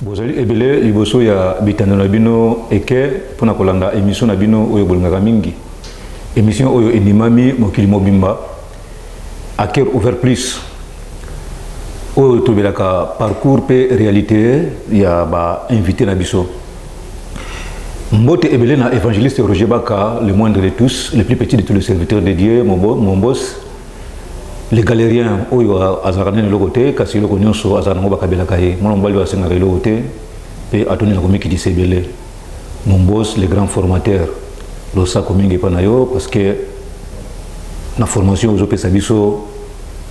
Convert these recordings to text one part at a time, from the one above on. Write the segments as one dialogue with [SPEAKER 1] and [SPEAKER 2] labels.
[SPEAKER 1] Bozali ebele liboso ya bitano na bino eke pona kolanda émission na bino oyo bolingaka mingi. Émission oyo enimami mokili mobimba à cœur ouvert plus. Oyo tobelaka parcours pe réalité ya ba invité na biso. Mbote ebele na évangéliste Roger Baka, le moindre de tous, le plus petit de tous les serviteurs de Dieu, mon boss. Les galériens oyo azarane le côté kasi le konyoso azanango bakabela kaye mon mbali wa senga le côté pe atoni na komiki disebele mon boss le grand formateur lo sa komingi panayo parce que na formation ozo pesa biso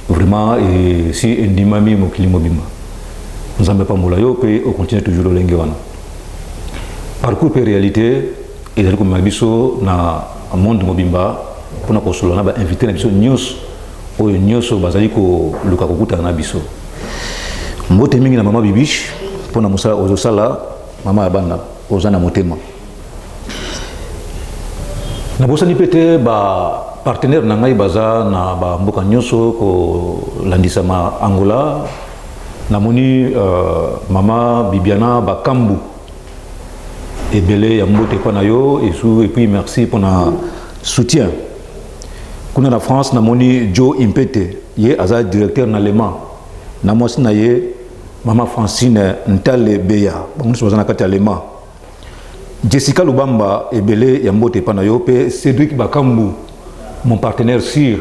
[SPEAKER 1] vraiment et si endimami mokili mobimba nzambe pambola yo pe on continue toujours le lengi wana parcours pe réalité et ezali komema biso na monde mobimba pona kosola na ba invité na biso news oyo nyoso bazali ko luka kokutana na biso mbote mingi na mama bibish pona musala ozosala mama abanda ozana motema na bosani pete ba partenaire na ngai baza na ba mboka nyoso ko landisa ma Angola na moni mama Bibiana Bakambu ebele ya mbote pana yo et puis merci pour na soutien. Kuna na France na moni Joe Impete ye aza directeur na Lema na mosi na ye mama Francine Ntale Beya bango so na kati ya Lema Jessica Lubamba ebele ya mbote pana yo pe Cédric Bakambu mon partenaire sur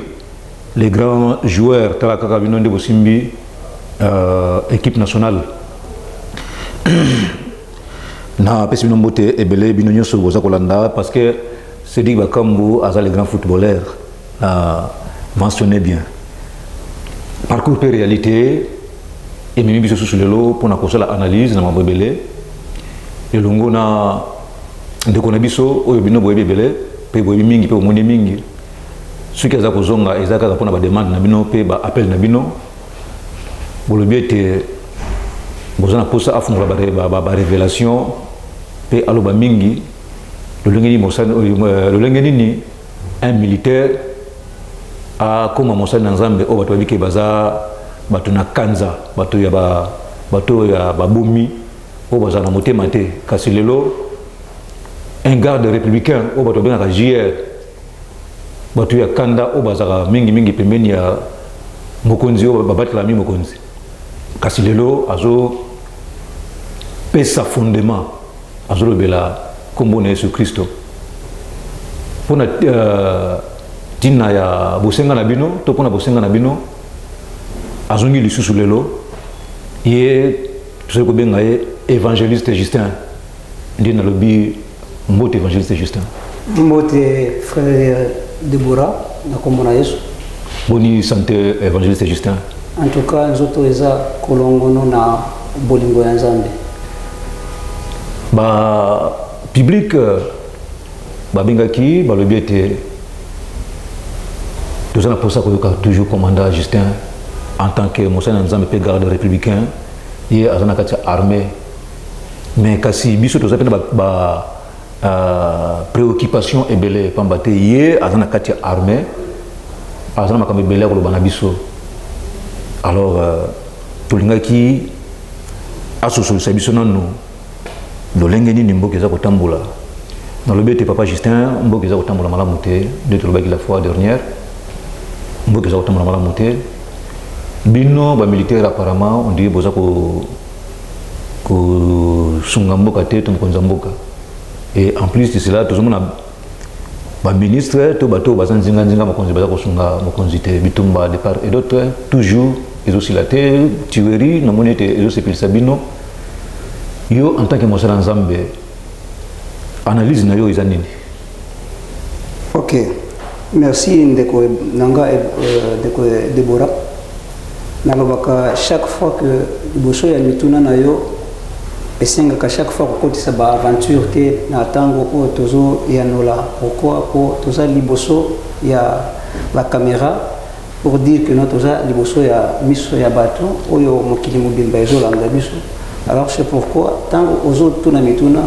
[SPEAKER 1] les grands joueurs talaka kabino de Bosimbi équipe nationale na pesi bino mbote ebele bino nyoso boza kolanda parce que Cédric Bakambu aza le grand footballeur mentionné bien parcours de réalité et même biso sur le lot pour na kosala analyse na mabebele le longo na de konabiso oyo bino boye bebele pe boye mingi pe omoni mingi ce qui za kozonga ezaka za pona ba demande na bino pe ba appel na bino bolobiete bozana posa afunga ba révélation pe aloba mingi le lengeni mosana le lengeni ni un militaire a comme mosana nzambe o bato babike baza bato na kanza bato ya babomi o baza na motema te kasi lelo un garde républicain o bato benga JR bato ya kanda o baza mingi pembeni ya mokonzi o babatela mi mokonzi kasi lelo azo pesa fondement azo lobela kombo na Yesu Kristo pona tina ya bosenga na bino to pona bosenga na bino azongi lisusu lelo ye tose ko benga ye évangéliste Justin ndi na lobi mbote évangéliste Justin
[SPEAKER 2] mbote frère Deborah na kombo na Yesu
[SPEAKER 1] boni santé évangéliste Justin
[SPEAKER 2] en tout cas nzoto eza kolongono na bolingo ya Nzambe
[SPEAKER 1] ba public babengaki balobi ete tozana posa koyoka toujours commandant Justin en tant que mosana nzambe pe garde républicain ye azana kati armée mais kasi biso toza pena ba préoccupation ebele pambate ye azana kati armée azana makambe ebele ko lobana biso alors tolingaki asosolisa biso nanu lolenge nini mboka eza kotambola dans le but papa Justin mboka eza kotambola malamu te de tolobaki la fois dernière mboka eza kotambola malamu te bino ba militaire apparemment on dit boza ko sunga mboka te to mkonza mboka et en plus de cela tozomona ba ministre to bato bazanzinga nzinga mokonzi baza ko sunga mokonzi te bitumba de part et d'autre toujours ils aussi la terre tuerie na monete ils aussi pile sabino yo en tant que mosala nzambe analyse na yo eza nini?
[SPEAKER 2] Ok, merci ndeko nanga ndeko Deborah nalobaka chaque fois que liboso ya mituna na yo esengaka chaque fois kokotisa ba aventure te na tango oyo tozo yanola pourquoi po toza liboso ya la caméra pour dire que notre toza liboso ya miso ya bato oyo mokili mobimba ezolanda biso. Alors c'est pourquoi tango ozo tuna mituna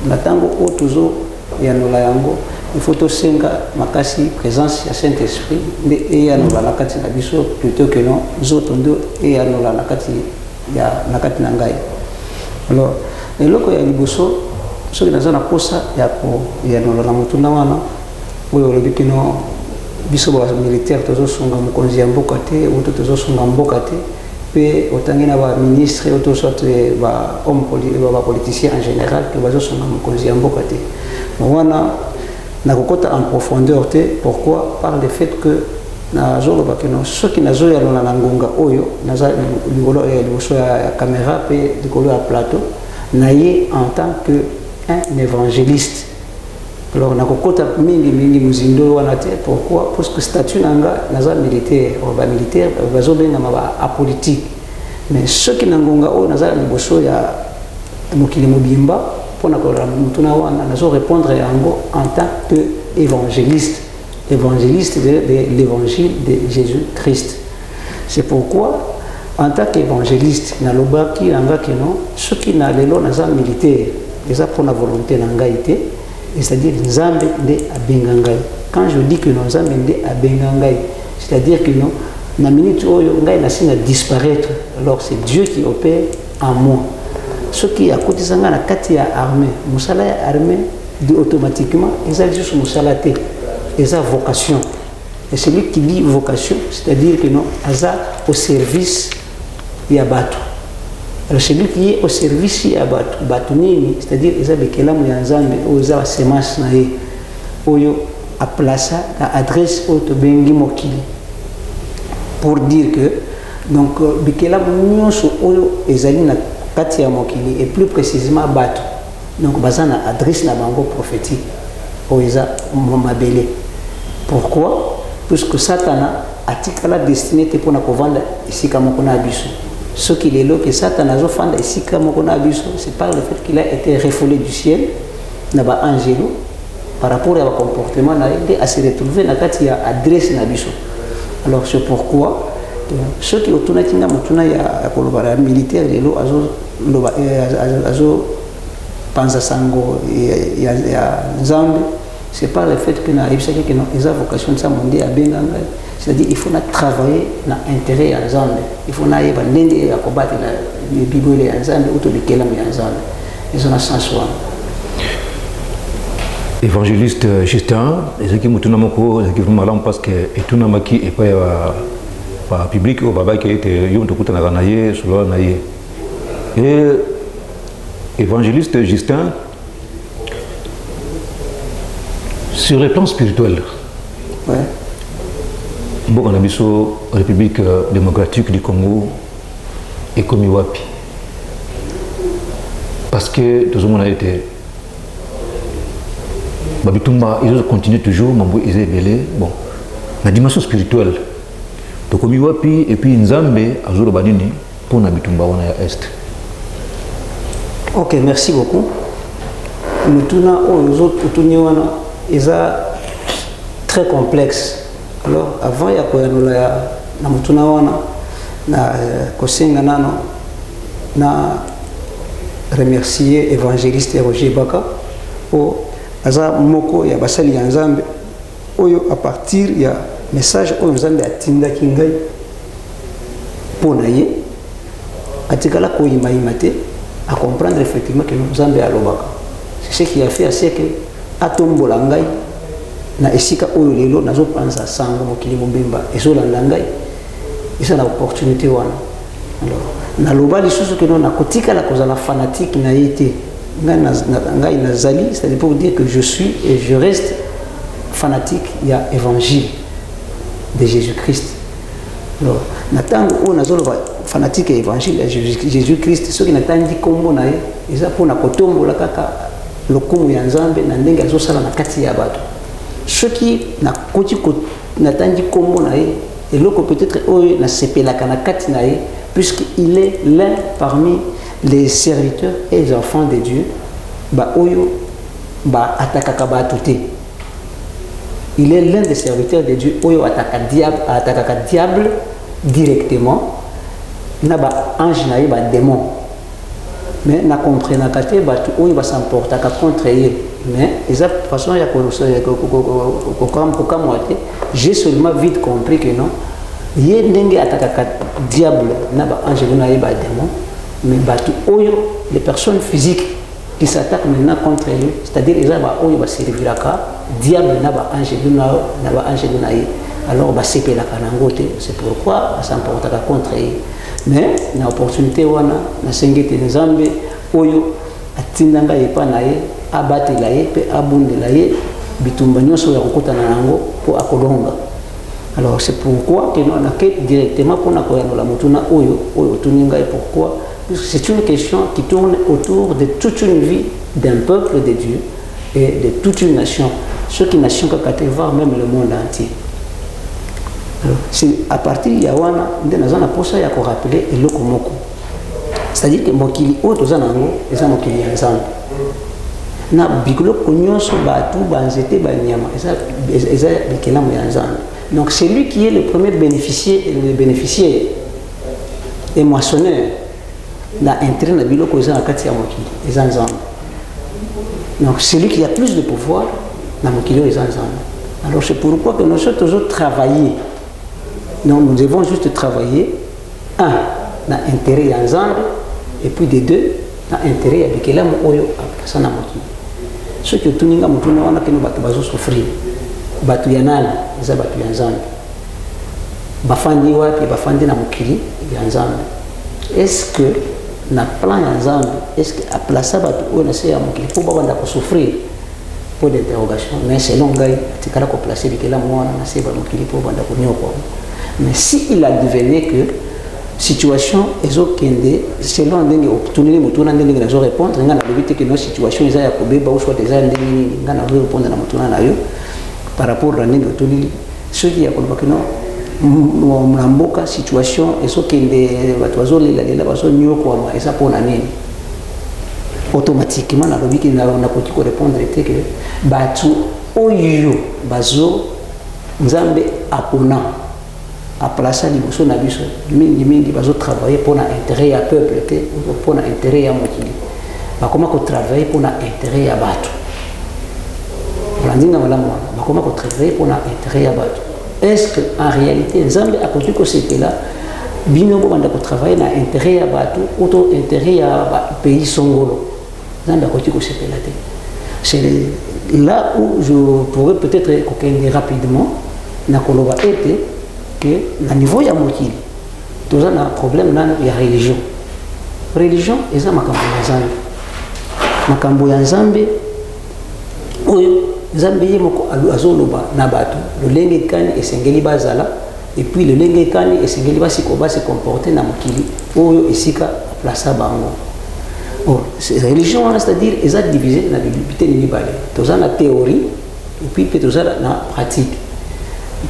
[SPEAKER 2] na tango o tozo yanola yango il faut aussi makasi présence ya Saint-Esprit et ya nola nakati na biso plutôt que non zoto ndo et ya nola nakati na ngai. Alors eloko ya liboso soki naza na posa ya nola na mutuna wana oyo olobi kino biso ba militaire tozosunga mokonzi ya mboka te oto tozosunga mboka te pe otangi na ba ministre oto soit ba homme politicien en général que bazosunga mokonzi ya mboka te wana na kokota en profondeur te. Pourquoi? Par le fait que na zolo bakino soki nazo ya lona na ngonga oyo naza likolo ya liboso ya caméra pe likolo ya plateau na ye en tant que un évangéliste. Alors na kokota mingi muzindo wana te. Pourquoi? Parce que statut nanga naza militaire ou ba militaire bazo benga ma apolitique. Mais soki na ngonga oyo naza liboso ya mokili mobimba pour répondre en tant qu'évangéliste, évangéliste de l'évangile de Jésus-Christ. C'est pourquoi, en tant qu'évangéliste, ceux qui n'ont pas militaire, ils ont pour volonté d'engaïté, c'est-à-dire Nzambe de Abengangai. Quand je dis que nous sommes de Abengangai, c'est-à-dire que nous, la minute où nous avons disparaître, alors c'est Dieu qui opère en moi. Ce qui a côté de la katia armée, musala armée, automatiquement, ils ont juste musala té, ils ont vocation. Et celui qui dit vocation, c'est-à-dire que non, ils au service de Yabatou. Alors celui qui est au service de Yabatou, Batunini, c'est-à-dire ils ont des kélam yanzambe, ils ont la semence naé, ils ont à placer l'adresse autobengi mokili. Pour dire que, donc, bikélam nyonso oyo ezali na Katia Mokili et plus précisément Bato. Donc, Bazana adresse la bango prophétique au Isa Mabele. Pourquoi? Puisque Satana a la destinée pour nous vendre ici comme on a abisso. Ce qu'il est là que Satana a fait ici comme on a abisso, c'est par le fait qu'il a été refoulé du ciel, n'a pas angelo, par rapport à comportement, à se retrouver dans Katia adresse l'abisso. Alors, c'est pourquoi. Ceux qui ont tourné à militaire, c'est pas le fait que nous avons vocation de s'amener à Benanga. C'est-à-dire qu'il faut travailler dans l'intérêt de Zambie. Il faut combattre les Bibles de Zambie ou les Kélam de Zambie. Ils ont un sens.
[SPEAKER 1] Évangéliste Justin, ce qui est vraiment parce que tout le monde est pas public au baba qui était yom to kutana naye solo naye et évangéliste Justin sur le plan spirituel bon on a biso République démocratique du Congo et comme wapi parce que tout le monde a été babitumba ils continuent toujours mambo ils belé bon la dimension spirituelle tokomi wapi et puis Nzambe azuro banini pour na bitumba wana ya est.
[SPEAKER 2] Ok, merci beaucoup. Nous tournons aux autres wana eza très complexe. Alors avant ya koyanola na mutuna wana na kosenga nano na remercier évangéliste Roger Baka o aza moko ya basali ya Nzambe oyo à partir ya message oyo Nzambe atindaki ngai pona ye atikala koyimayima te à comprendre effectivement que Nzambe alobaka. C'est ce qui a fait assez que atombola ngai na esika oyo lelo nazopanza sango mokili mobimba ezolanda ngai eza na opportunité wana. Alors naloba lisusu que na kotikala kozala fanatique na ye te ngai nazali, c'est-à-dire pour dire que je suis et je reste fanatique il y a évangile de Jésus-Christ. Alors natango o nazoloba fanatique ya évangile ya Jésus-Christ ceux qui natandi kombo na ye eza pona kotombola kaka lokumu ya Nzambe na ndenge azosala na kati ya bato ceux qui nakoti natandi kombo na ye eloko peut-être oyo na sepelaka na kati na ye puisqu'il est l'un parmi les serviteurs et les enfants de Dieu ba oyo ba atakaka bato te. Il est l'un des serviteurs de Dieu oyo atakaka diable directement na ba ange na ba démon mais na comprendre kate ba oyo ba s'emportaka contre ye mais eza façon ya kokamwa te. J'ai seulement vite compris que non ye ndenge atakaka diable na ba ange na ye ba démon, mais batu oyo les personnes physiques qui s'attaquent maintenant contre lui, c'est-à-dire eza ba oyo ba serviraka diable na ba ange na ye, alors ba sepelaka nango te. C'est pourquoi ça s'emportaka contre ye. Mais na opportunité wana na sengete nzambe oyo atindanga epa na ye abatela ye pe abundela ye bitumba nyonso ya kokutana nango po akolonga. Alors c'est pourquoi que nous on a directement pour la mutuna oyo tuninga. Et pourquoi? Parce que c'est une question qui tourne autour de toute une vie d'un peuple de Dieu et de toute une nation, ce qui nation que voir même le monde entier. Alors c'est à partir de Yawana de nazana posa ya ko rappeler eloko moko, c'est-à-dire que mokili o tozanango eza mokili ya nzambe na bikolo nyonso batu banzete banyama eza bikelamu ya nzambe. Donc c'est lui qui est le premier bénéficiaire et moissonneur na intérêt na biloko eza na kati ya mokili eza nzambe. Donc c'est lui qui a plus de pouvoir na mokili eza nzambe. Alors c'est pourquoi que nous sommes toujours travailler. Donc nous devons juste travailler, un, na intérêt ya nzambe, et puis de deux, na intérêt ya bikelamu oyo apesa na mokili. Ce que tuninga mutuna wana kino batu bazo souffrir. Batu ya nani eza batu ya nzambe. Bafandi wapi bafandi na mokili ya nzambe. Est-ce que na plan ya nzambe, est-ce que a placer batu oyo na se ya mokili po banda ko souffrir? Pour d'interrogation. Mais selon ngai tikala ko placer bikelamu wana na se ba mokili po banda ko nyoko. Mais si il advenait que situation ezokende selon ndenge otuneli mutuna ndenge nazo répondre nga na lobite que nos situation eza ya kobeba ou soit eza ndenge nini nga na répondre na mutuna na yo par rapport à ndenge otuneli ce qui ya koloba que non mlamboka situation ezokende batu bazolela lela bazo nyoko ama eza pona nini automatiquement na lobike na koti ko répondre te que batu oyo bazo nzambe apona à placer liboso na biso mingi bazo travailler pour na intérêt ya peuple te pour na intérêt ya mokili bakoma ko travailler pour na intérêt ya bato landinga malamu bakoma ko travailler pour na intérêt ya bato. Est-ce que en réalité nzambe a continué ko sepela bino bo banda ko travailler na intérêt ya bato ou to intérêt ya pays songolo? Nzambe a continué ko sepela te. C'est là où je pourrais peut-être kokende rapidement na koloba ete que na niveau ya mokili toza na problème nano ya religion. Religion eza makambo ya nzambe oyo nzambe ye moko azoloba na bato lolenge kani esengeli bazala et puis lolenge kani esengeli basiko base comporter na mokili oyo esika plaça bango. Oh, religion c'est-à-dire eza divisé na bibite ni bale toza na théorie et puis toza na pratique.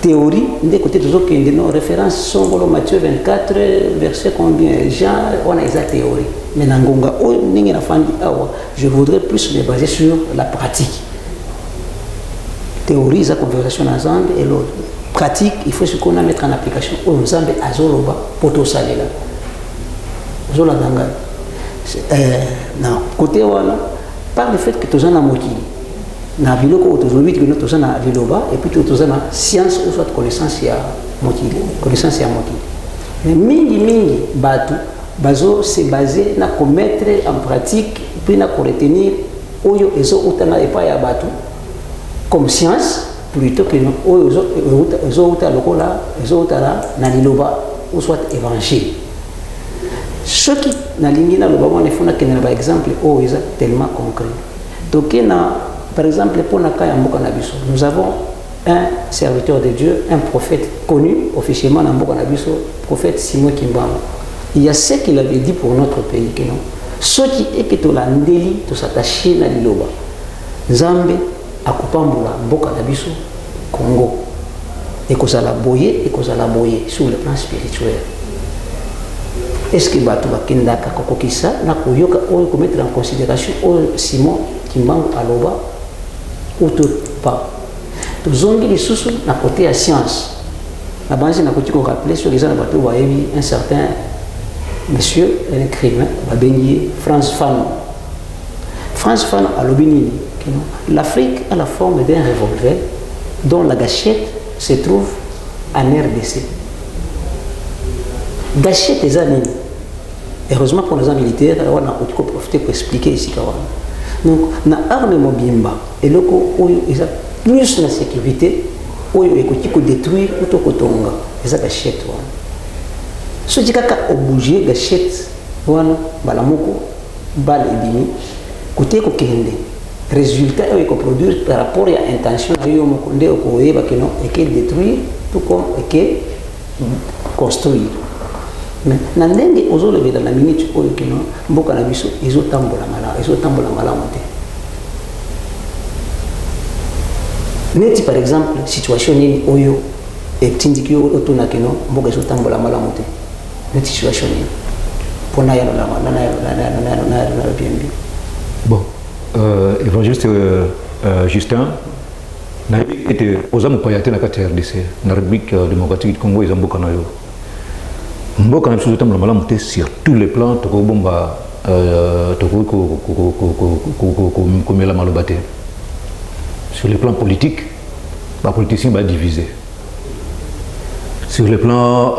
[SPEAKER 2] Théorie, des côtés de nos références sont dans Matthieu 24, verset combien Jean, on a la théorie. Mais je voudrais plus me baser sur la pratique. Théorie, c'est la conversation ensemble et l'autre. Pratique, il faut ce qu'on a mettre en application. Ensemble, azoloba, poto salela. Zola danga. Côté wana, par le fait que tu as un mokili. Na biloko autozobi que nous tous na liloba et puis tous na science ou soit connaissance ya mokili mais mingi batu bazo se baser na commettre en pratique puis na ko retenir oyo ezo utana epa ya batu comme science plutôt que oyo ezo uta lokola ezo utala na liloba ou soit évangile. Ce qui na lingina loba wana fona kenela par exemple oyo eza tellement concret donc par exemple, pour nous avons un serviteur de Dieu, un prophète connu officiellement dans Mboka Nabiso, prophète Simon Kimbama. Il y a ce qu'il avait dit pour notre pays que non. Ce qui est que tu l'as ndeli, tu s'attaches à l'iloba. Nzambe akupambula Mboka Nabiso, Congo. Et que ça l'a boyé sur le plan spirituel. Est-ce que batu bakendaka kokokisa na koyoka oyo ko mettre en considération Simon Kimbama aloba ou tout pas. Tous ont les sous na côté à science. La base n'a pas rappelé sur les gens un certain monsieur, un écrivain, Frantz Fanon. Frantz Fanon à l'obéni, l'Afrique a la forme d'un revolver dont la gâchette se trouve en RDC. Gâchette des amis. Heureusement pour les gens militaires, on a profité pour expliquer ici. Donc, dans l'arme mobimba, et le coup, il y a plus de sécurité, où il y a détruire ou tout cotonga, ils ont gâchette. Ce qui est obligé, gâchette, voilà, balamoko, bal et bimi, côté kokende. Résultat, il faut produire par rapport à l'intention, il faut détruire, tout comme construire. Mais dans la minute où ils ont tambola malamu. Net par exemple, situation ni oyo et tindiki otuna keno mboka ils ont tambola malamu. Net situation ni pour na yalo na bien.
[SPEAKER 1] Bon, évangéliste Justin, était aux hommes qui na kati RDC, na République démocratique du Congo, ils ont beaucoup nayo. Mboka na biso tambola malamu te sur tous les plans, to ko bomba to ko mela maloba te. Sur le plan politique, les politiciens sont divisés. Sur le plan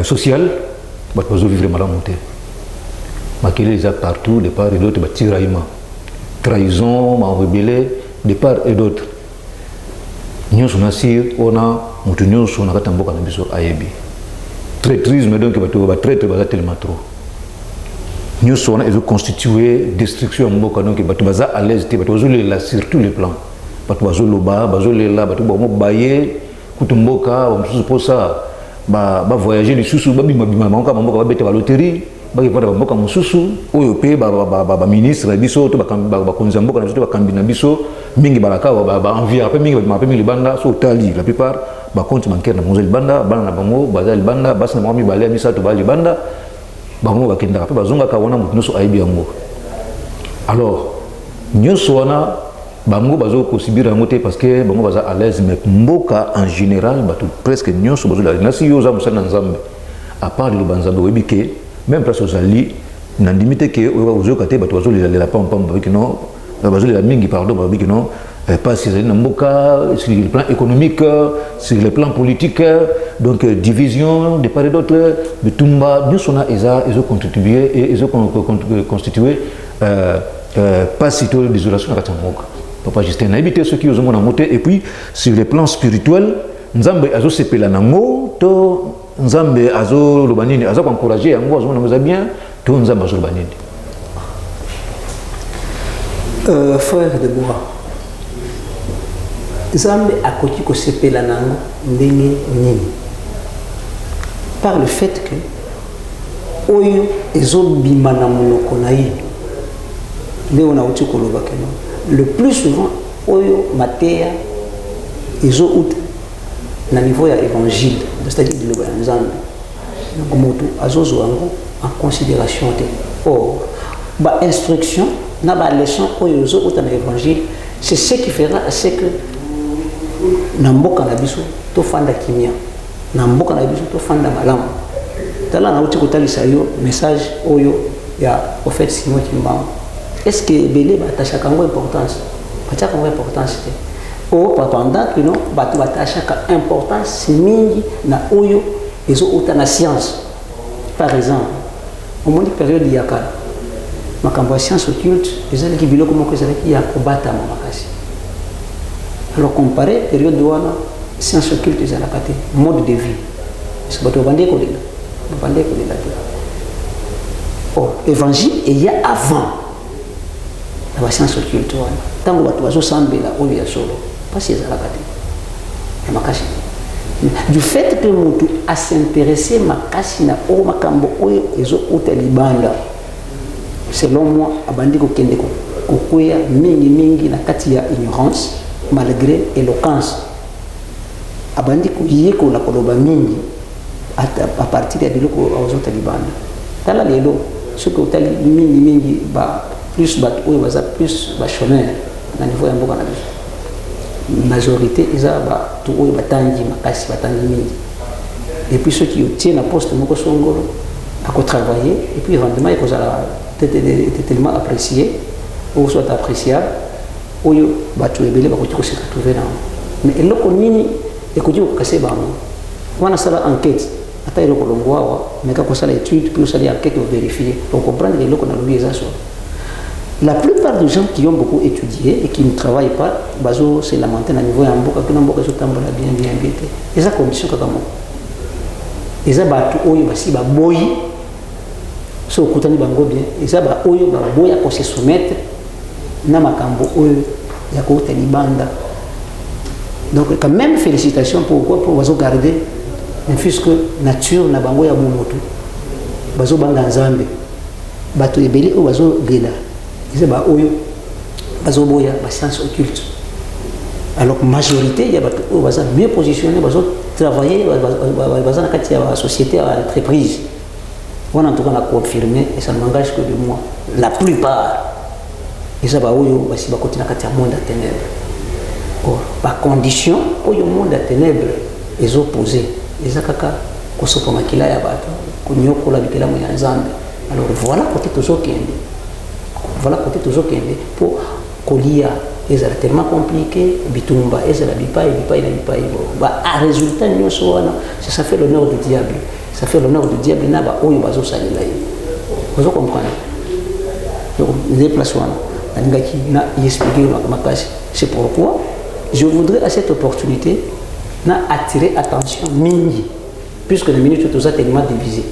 [SPEAKER 1] social, ils vont vivre mal à monter. Il y a partout, de part et d'autre, tiraillement, trahison, rebelle, de part et d'autre. Nous sommes assis, on a nous sommes traîtrisme, donc, traître, tellement trop. Nous sommes constitués destruction donc à l'aise sur tous les plans voyager les sous loterie ministre biso to bakonza mboka na biso bakambina biso mingi balaka envie après mingi libanda so tali la plupart ba compte bancaire na bonzo libanda bana na bango bazali libanda basi na mami balé misa to bali libanda bango bakendaka pe bazongaka wana mutu nyonso ayebi yango. Alors nyonso wana bango bazo kosibira yango te parce que bango baza à l'aise, mais mboka en général bato presque nyonso bazo la nasi yo za musana nzambe à part le banzambe oyebi ke même place ozali na limite ke ozo kate bato bazo la pam avec non bazo la mingi pardon avec non pas sur le plan économique, sur le plan politique, donc division de part et d'autre, de Tumba, nous sommes ils ont contribué et ils ont constitué pas si tôt l'isolation à Katamok. Papa Justin a évité ceux qui ont monté et puis sur le plan spirituel, Nzambe azo sepela nango, to Nzambe azo lobanini, azo encourager yango azo namuza bien, to Nzambe azo lobanini.
[SPEAKER 2] Frère de Bois. Nzambe akoki kosepela nango ndenge nini par le fait que oyo ezobima na monoko na ye nde ona uti koloba keno le plus souvent oyo mateya ezouta na niveau ya évangile, c'est-à-dire de loba Nzambe donc moto azozwa yango en considération te. Or ba instruction na ba leçon oyo ezouta na évangile, c'est ce qui fera c'est que namboka na biso to fanda kimia namboka na biso to fanda malamu tala na uti kotalisa yo message oyo ya prophète Simon Kimbangu. Est-ce que belé batachaka ngo importance batachaka ngo importance te o pendant que non batu batachaka importance mingi na oyo ezo uta na science. Par exemple au moins période ya kala makambo ya science occulte ezali ki biloko moko ezali ki ya kobata makasi. Alors comparé période de wana science occulte ils ont côté mode de vie parce que bato bandé ko lela oh évangile il y a avant la science occulte wana tango bato bazo sambela oyo ya solo parce qu'ils ont côté makasi du fait que mutu a s'intéresser makasi na o makambo oyo ezo utalibanda selon moi abandi ko kende ko koya mingi na kati ya ignorance malgré éloquence abandi kuyeko la koloba mingi à partir de biloko aux talibanda tala lelo ce que tali mingi ba plus ba oyo baza plus ba chômeur na niveau ya mboka na biso majorité isa ba to oyo batangi makasi batangi mingi et puis ceux qui obtiennent la poste moko songolo à travailler et puis rendement ils cause tellement apprécié ou soit appréciable oyo bato ebele bakoti koseka trouver nango mais eloko nini ekoti kokase bango wana sala enquête ata eloko longo awa mais kakosala étude puis osala enquête ovérifier pour comprendre eloko nalobi eza so. La plupart des gens qui ont beaucoup étudié et qui ne travaillent pas bazo se lamenter na niveau ya mboka kina mboka ezotambola bien te eza condition kaka moko eza bato oyo basi baboyi so okutani bango bien eza ba oyo baboya ko se soumettre na makambo oyo ya kota libanda. Donc quand même félicitations pour bazo garder un fisc nature na bango ya bomoto bazo banga nzambe bato ebeli o bazo gela eza ba oyo bazo boya ba science occulte alors majorité ya bato o baza mieux positionné bazo travailler baza na kati ya société à entreprise. On en tout cas on a confirmé et ça ne m'engage que de moi la plupart eza ba oyo basi bakoti na kati ya monde à ténèbres. Or par condition oyo monde à ténèbres est opposé eza kaka kosopa makila ya bato kunyokola bikela mo ya nzambe. Alors voilà côté toujours kende pour kolia ezala tellement compliqué bitumba ezala bipai ba a résultat nyonso wana ça fait l'honneur du diable, ça fait l'honneur du diable na ba oyo bazo salela yi bazo comprendre. Donc les places wana ngaki na expliquer makasi. C'est pourquoi je voudrais à cette opportunité na attirer attention mingi puisque les minutes tout ça tellement divisé.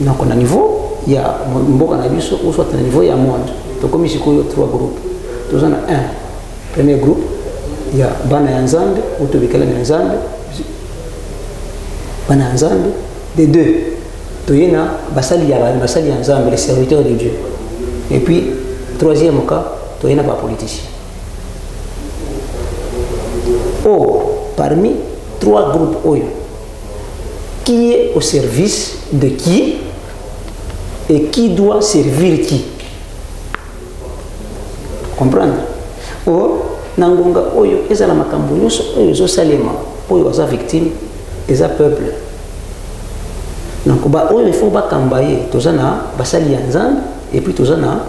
[SPEAKER 2] Donc on a niveau il y a mboka na biso ou soit na niveau il y a monde. Donc comme ici il y a 3 groupes. Nous avons un premier groupe, il y a Bana Nzambe, Otobekala Nzambe, Bana Nzambe, des deux. Il y a Basali Nzambe, les serviteurs de Dieu. Et puis, troisième cas, il y a pas politicien. Or, parmi 3 groupes, qui est au service de qui et qui doit servir qui? Comprendre? Or, nangonga oyo ezala makambo nyonso oyo ezosalema oyo baza victime eza peuple. Donc ba oyo il faut bakamba ye toza na basali ya nzambe et puis toza na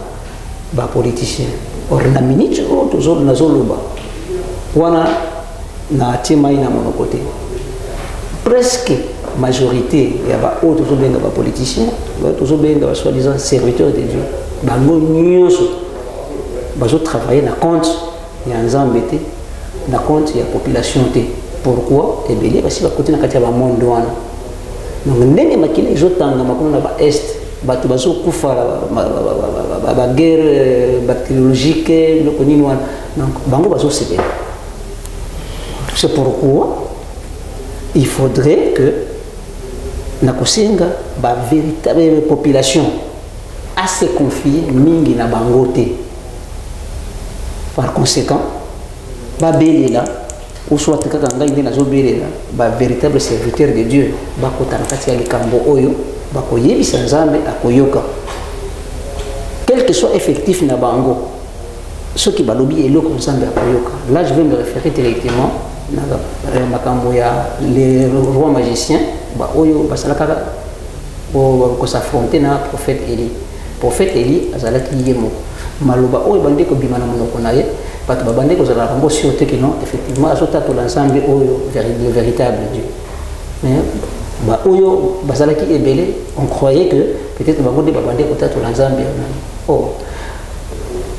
[SPEAKER 2] ba politicien. Or na minute oyo tozo nazoloba wana na tima ina mono côté presque majorité ya ba oyo tozo benga ba politicien ba tozo benga ba soi-disant serviteurs de Dieu bango nyonso bazo travailler na compte ya nzambe te na compte ya population te. Pourquoi? Ebele basi bakoti na kati ya ba monde wana. Donc ndenge makile ezotanga makona na ba est bato bazo kufa ba guerre bactériologique loko nini wana. Donc bango bazo sebela. C'est pourquoi il faudrait que na kosenga ba véritable population à se confier mingi na bango te. Par conséquent, Babelela, ou soit Kakanga, il y a un véritable serviteur de Dieu, Bakotanakati Alikambo Oyo, Bakoyebi Sanzambe Akoyoka. Quel que soit effectif Nabango, ceux qui balobi et l'eau Sanzambe Akoyoka. Là, je vais me référer directement à les rois magiciens, Oyo, Basalaka, pour s'affronter na prophète Élie. Prophète Élie, Azalaki Yemo. Maloba oyo bande ko bimana monoko na ye bato babande ko zala rango sûreté que non effectivement azota to l'ensemble oyo le véritable Dieu mais ba oyo bazalaki ebele on croyait que peut-être babande babande ko ta to l'ensemble oh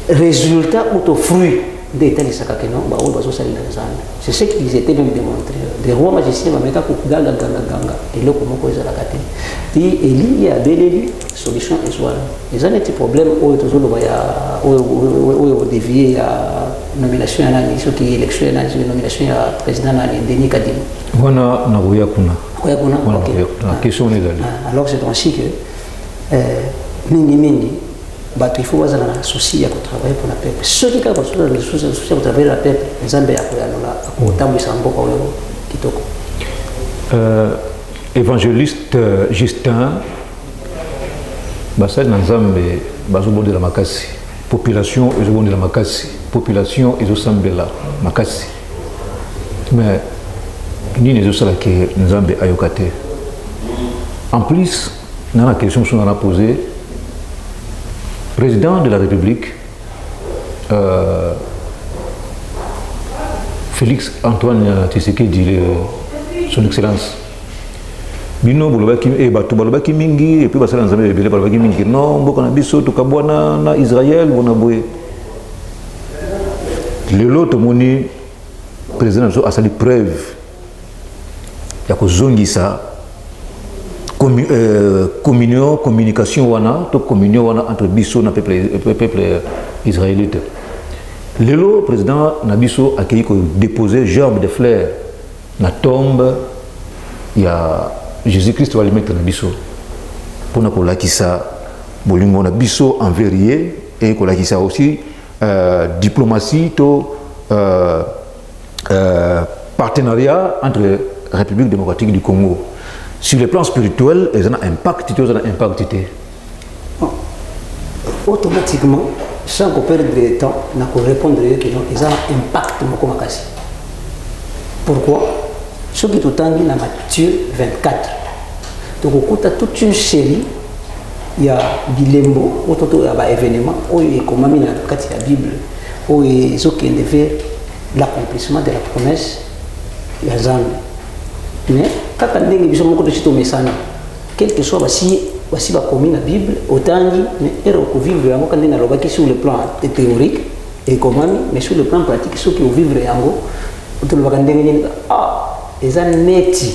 [SPEAKER 2] résultat ou to fruit d'état les sakake non ba oyo bazo sali l'ensemble c'est ce qu'ils étaient même démontré des rois magiciens ba meka ko ganga et le comment ko zala kate ti Eli ya beleli solution est soit les un petit problème où toujours le ya où dévier à nomination à nani ce qui élection à nomination à président à Denis Kadima
[SPEAKER 1] wana na kuya kuna
[SPEAKER 2] OK
[SPEAKER 1] la question est d'aller
[SPEAKER 2] alors c'est ainsi que mingi bato il faut avoir un souci à travailler pour la peuple ceux qui ont le souci pour travailler la peuple les ambe ya koyanola akotambu samboka oyo kitoko
[SPEAKER 1] évangéliste Justin basali na nzambe bazobondela makasi population ezobondela makasi population ezosambela makasi mais nini ezosala ke nzambe ayoka te en plus na question que on a posée président de la République Félix Antoine Tshisekedi, son excellence. Bino bolobaki bato balobaki mingi et puis basala nzambe ebele balobaki mingi non mboka na biso tokabwana na Israël bona boye. Lelo tomoni président nazo asali preuve ya kozongisa communication wana to communion wana entre biso na peuple israélite. Lelo président Nabiso a accueilli déposer gerbe de fleurs na tombe ya Jésus-Christ va le mettre na biso pour na kolakisa bolingo na biso envers ye et kolakisa aussi diplomatie to partenariat entre République démocratique du Congo. Sur le plan spirituel, ils ont un impact, ils ont un impact.
[SPEAKER 2] Automatiquement, sans qu'on perde de temps, on a répondre qu'ils ont un impact. Pourquoi? Ce qui est tout en dans Matthieu 24. Donc, on a toute une série, il y a Bilembo, il y a événement, il y a comme dans la Bible, il y a l'accomplissement de la promesse, il y a Zambie. Mais quand on dit que nous sommes message, quel que soit si va commis la Bible, autant mais il vivre quand on a sur le plan théorique et comment mais sur le plan pratique ceux qui vivre yango on va dire ah les aneti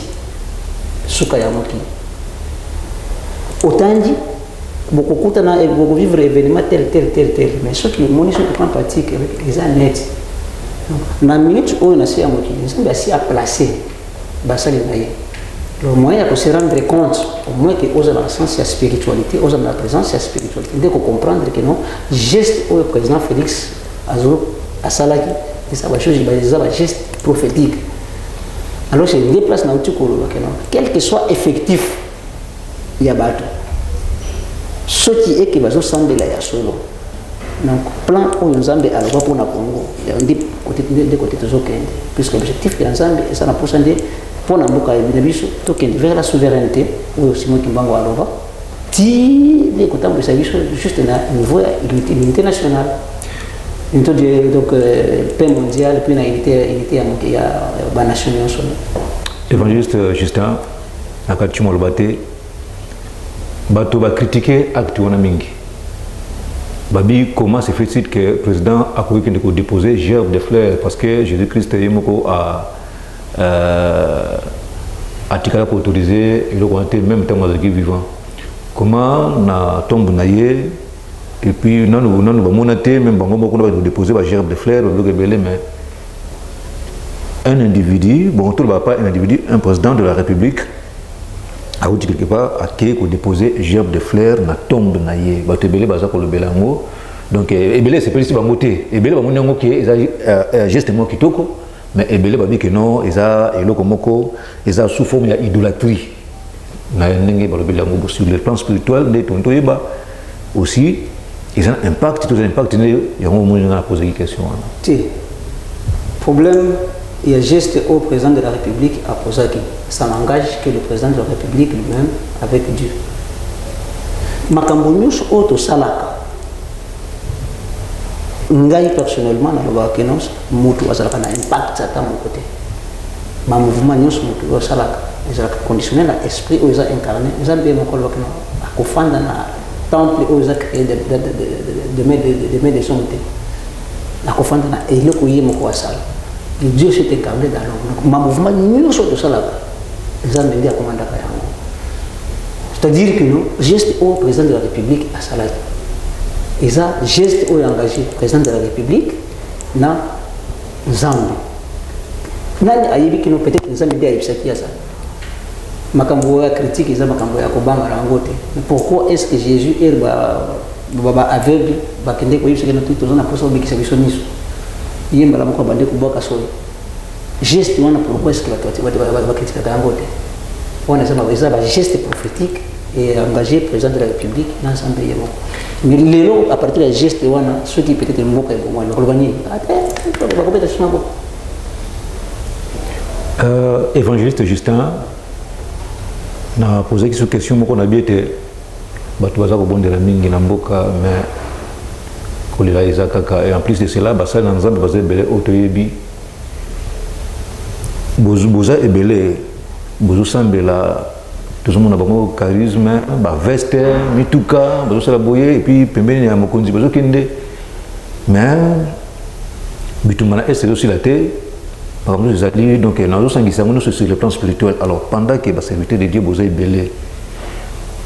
[SPEAKER 2] suka ya moki autant beaucoup kutana beaucoup vivre événement tel mais ceux qui monnaie sur le plan pratique les aneti na minute où on a c'est moki c'est bien si à placer basali naye le moyen de se rendre compte au moins que aux la sens la spiritualité aux la présence la spiritualité dès qu'on comprendre que non geste au président Félix Azo asalaki et ça va chose il va geste prophétique alors c'est des places na utikolo que non quel que soit effectif il y a bateau ce qui est que va sembler là ya solo donc plan où nous avons alors pour na Congo des côtés de Zokende puisque l'objectif de l'ensemble est ça na pour pour la mboka ya biso tokende vers la souveraineté ou aussi moi kimbango aloba ti les côtés de service juste na niveau unité nationale donc paix mondiale puis na unité ya ba nation ensemble.
[SPEAKER 1] Évangéliste Justin akati molobate bato ba critiquer acte wana mingi babi comment se fait-il que le président a pu déposer gerbe de fleurs parce que Jésus-Christ yemoko a atikala ko autoriser et le commenter même temps de vivant comment na tombe naie et puis non ba monaté même bango moko na déposer ba gerbe de fleurs le rebelle mais un individu bon tout va pas un individu un président de la République a dit quelque part à qui ko déposer gerbe de fleurs na tombe naie ba tebele baza ko le belango donc ebele c'est petit bango té ebele bango nyango ki geste mo kitoko mais ebele babi que non eza eloko moko eza sous forme ya idolâtrie na ndenge balobeli yango sur le plan spirituel de tonto yeba aussi ils ont un impact tout un impact ne yango mo na poser une question
[SPEAKER 2] ti problème il y a geste au président de la République à poser qui ça n'engage que le président de la République lui-même avec Dieu makambo nyuso auto salaka ngai personnellement na loba que non mutu azalaka na impact à mon côté ma mouvement nyuso mutu salaka ezalaka conditionné na esprit ou eza incarné eza bien mon colloque non akofanda na temple ou eza créé de mes son côté akofanda na eloko yemo ko asala Dieu s'est incarné dans l'homme ma mouvement nyuso de salaka eza bien commandaka yango c'est-à-dire que nous geste au président de la République à salaka et ça geste où engagé président de la République na Zambie nani ayibi kino peut-être Zambie dia ibisaki ya ça makambo ya critique ils makambo ya kobanga rangote pourquoi est-ce que Jésus est baba aveugle bakende ko yibisaki na tout zona poso bikisa biso niso yemba la moko bande ko boka solo geste wana pourquoi est-ce que va critiquer rangote on sema ça ba geste prophétique et engagé président de la République dans Zambie yemo mais lelo à partir de geste wana ceux qui peut-être mboka bon le kolbani va compéter sur mabo
[SPEAKER 1] évangéliste Justin na posé cette question moko na biete bato baza ko bondela mingi na mboka mais kolela eza kaka et en plus de cela basali na nzambe baza ebele oyo toyebi boza ebele bozosambela tozomona bango charisme baveste mituka bazosala boye et puis pembeni ya mokonzi bazokende mais bitumba na est ezosila te makambo nyonso ezali donc nazosangisa yango nyonso sur le plan spirituel. Alors pendant que baserviteur de Dieu boza ebele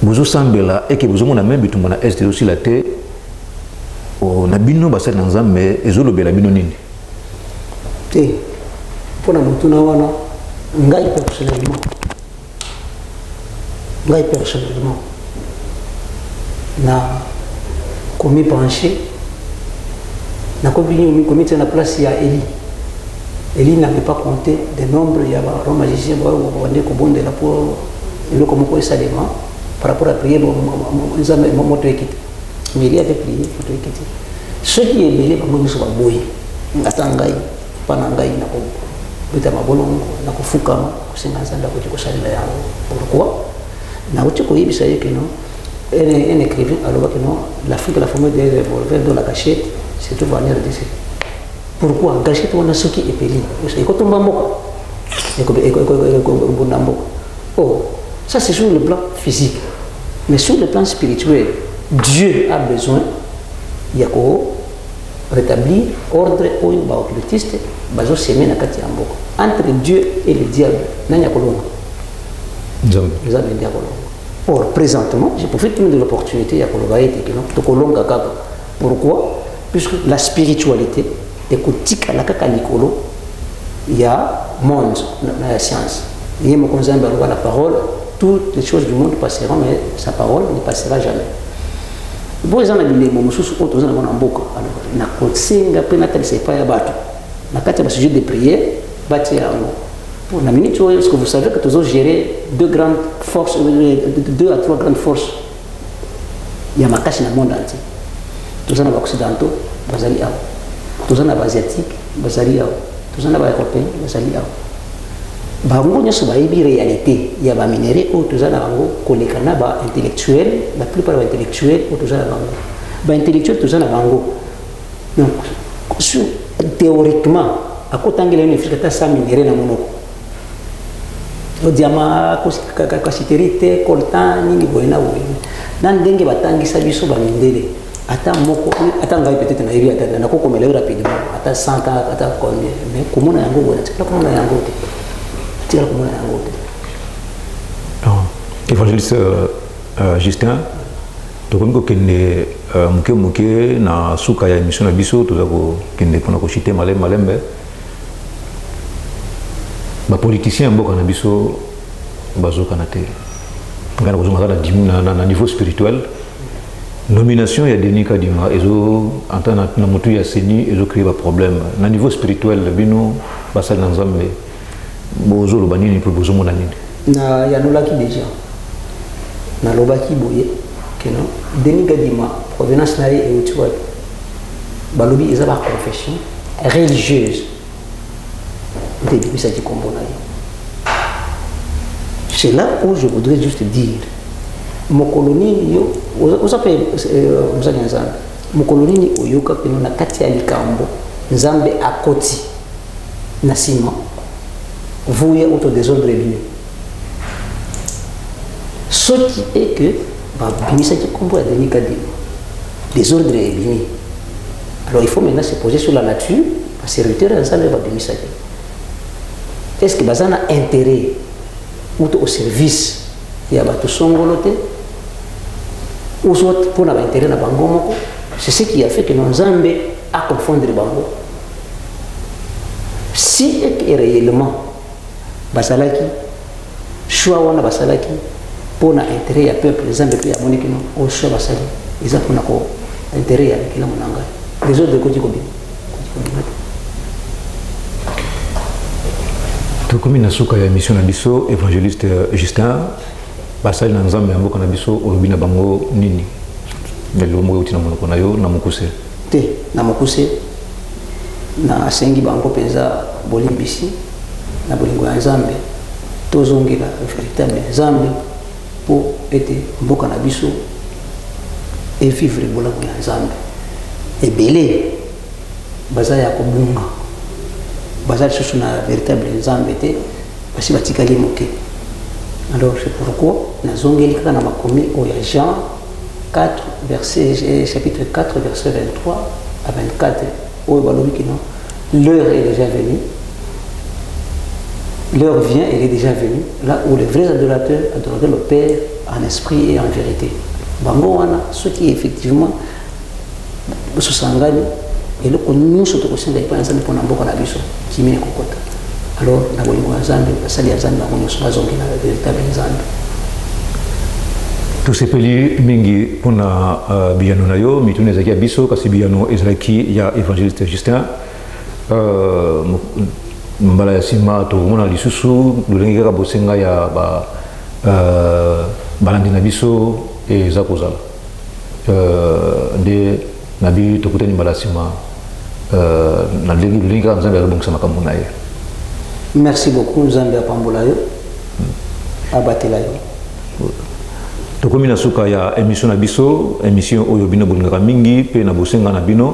[SPEAKER 1] bozosambela eke bozomona même bitumba na est ezosila te na bino basali na nzambe ezolobela bino nini
[SPEAKER 2] te mpona motuna wana ngai personnellement na komi penché na komi te na place ya Eli n'avait pas compté des nombres il y a un magicien qui kobondela pour eloko moko esalema par rapport à prier nzambe moto ekite mais il avait prié moto ekite soki ebele bango nyonso baboyi ngata ngai mpana ngai na kobeta mabolongo na kofukama kosenga nzambe akoti kosalela yango pourquoi nauti koyebisa ye keno un écrivain alobaki non l'Afrique la formule des revolvers dans la cachette c'est tout venir de ici. Pourquoi gâchette wana soki epeli ekotomba mboka ekobunda mboka. Oh, ça c'est sur le plan physique, mais sur le plan spirituel Dieu a besoin ya ko rétablir ordre oyo ba occultiste bazo semer na kati ya mboka entre Dieu et le diable nani akolonga nzambe ndi akolonga. Or présentement je profite de l'opportunité ya koloba ete kino tokolonga kaka. Pourquoi? Puisque la spiritualité ekotika la kaka likolo ya monde la science yé mo konzamba la parole, toutes les choses du monde passeront mais sa parole ne passera jamais. Bo ezana bilemo mususu oto zana bona mboka alors na kosenga pe na talisa pa ya bato na kati ya sujet de prière bati yango pour la minute où est-ce que vous savez que tous gérer deux grandes forces, 2 à 3 grandes forces il y a makashi na monde entier. Tous en occidentaux bazali awo, tous en asiatique bazali awo, tous en européen bazali awo. Bango nyoso bayebi réalité ya ba minéraux ou tous en bango kolekana ba intellectuel, la plupart ba intellectuel ou tous en bango ba intellectuel tous en bango. Donc théoriquement à kotangela une efficacité sa minéraux na monoko o diama kasiterite coltan nini boina boina nan ndenge batangisa biso ba mindele ata moko ata ngai peut-être na iri ata na kokomela rapidement ata 100 ans ata combien mais komona yango bona tika komona yango te tika komona yango te.
[SPEAKER 1] Évangéliste Justin tokomi kokende muke na suka ya émission na biso toza kokende mpona kochite malembe bapoliticien mboka na biso bazokana te ngai nakozonga na niveau spirituel. Nomination ya Denis Kadima ezo antana na mutu ya seni ezo créer ba problème na niveau spirituel bino basali na nzambe bozo lo banini pe bozo mona nini
[SPEAKER 2] na ya nolaki déjà na lobaki boye keno Denis Kadima provenance na ye tu vois balobi eza ba confession religieuse de bisa di kombona. C'est là où je voudrais juste dire mokoloni yo ozape mzali nzambe mokoloni oyoka peno na kati ya likambo nzambe akoti na sima vuya auto désordre lui ce qui est que ba bimisa ki kombo ya Denis Kadima désordre bimi. Alors il faut maintenant se poser sur la nature parce que serviteur nzambe ba bimisa ki est-ce que bazana intérêt ou au service ya bato songolote ou soit pour l'intérêt na bango moko. C'est ce qui a fait que Nzambe a confondre bango. Si et réellement basalaki choix wana basalaki pour na intérêt ya peuple Nzambe pe ya moniki no o choix basali eza pour na ko intérêt ya kila monanga les autres de côté ko bien
[SPEAKER 1] tokomi na suka ya émission na biso évangéliste Justin basali na nzambe ya mboka na biso olobi na bango nini lelo mo uti na monoko na yo na mokuse
[SPEAKER 2] te na mokuse na sengi bango penza bolimbisi na bolingo ya nzambe tozongela véritable nzambe po ete mboka na biso et vivre bolango ya nzambe ebele baza ya kobunga baza lisusu na véritable nzambe te basi batikali moke. Alors c'est pourquoi nazongeli kaka na makomi oyo ya Jean 4 verset chapitre 4 verset 23 à 24 oyo balobi kino l'heure est déjà venue. L'heure vient, elle est déjà venue, là où les vrais adorateurs adoreraient le Père en esprit et en vérité. Bango wana, ceux qui effectivement se sangani, et le nous se trouvent dans les plans pour n'importe la biso, qui met kokota. Alors, na bolingo nzambe, basali nzambe bango nyonso bazongi na véritable nzambe.
[SPEAKER 1] Tosepeli mingi pona biyano na yo, mituna ezalaki ya biso, kasi biyano ezalaki ya évangéliste Justin. Mbala ya sima tokomona lisusu lolenge kaka bosenga ya balandi na biso eza kozala nde nabi tokutani mbala ya sima na lolenge kaka nzambe azobongisa makambo na ye.
[SPEAKER 2] Merci beaucoup nzambe apambola yo abatela yo.
[SPEAKER 1] Tokomi na suka ya émission na biso, émission oyo bino bolingaka mingi mpe na bosenga na bino.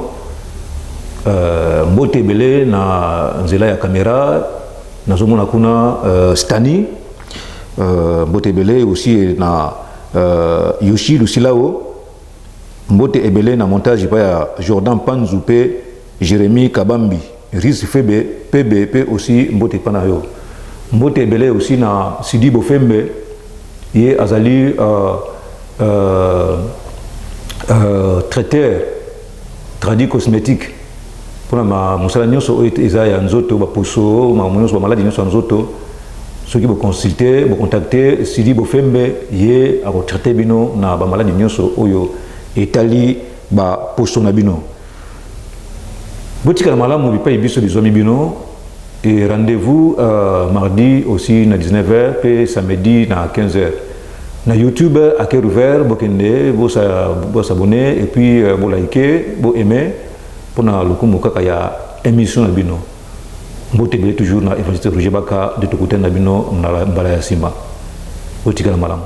[SPEAKER 1] Mbote ebele na nzela ya kamera nazomona kuna Stani mbote ebele aussi na Yoshi Lusilao, mbote ebele na montage pa ya Jordan Panzu pe Jérémy Kabambi Riz Febe PB pe aussi mbote pa na yo. Mbote ebele aussi na Sidi Bofembe ye azali traiteur tradi cosmétique pour ma mosala nyonso eza ya nzoto ba poso ma nyonso ba maladie nyonso nzoto soki bo consulter bo contacter Sidi Bofembe ye a traiter bino na ba maladie nyonso oyo etali ba poso na bino. Botika malamu bi pa biso bizomi bino et rendez-vous mardi aussi na 19h et samedi na 15h. Na YouTube à cœur ouvert, bokende, bo s'abonner et puis bo liker, bo aimer pour na lokumu kaka ya émission na bino. Mbote bele toujours na évangéliste Roger Baka de tokuta na bino na mbala ya sima. Botika malamu.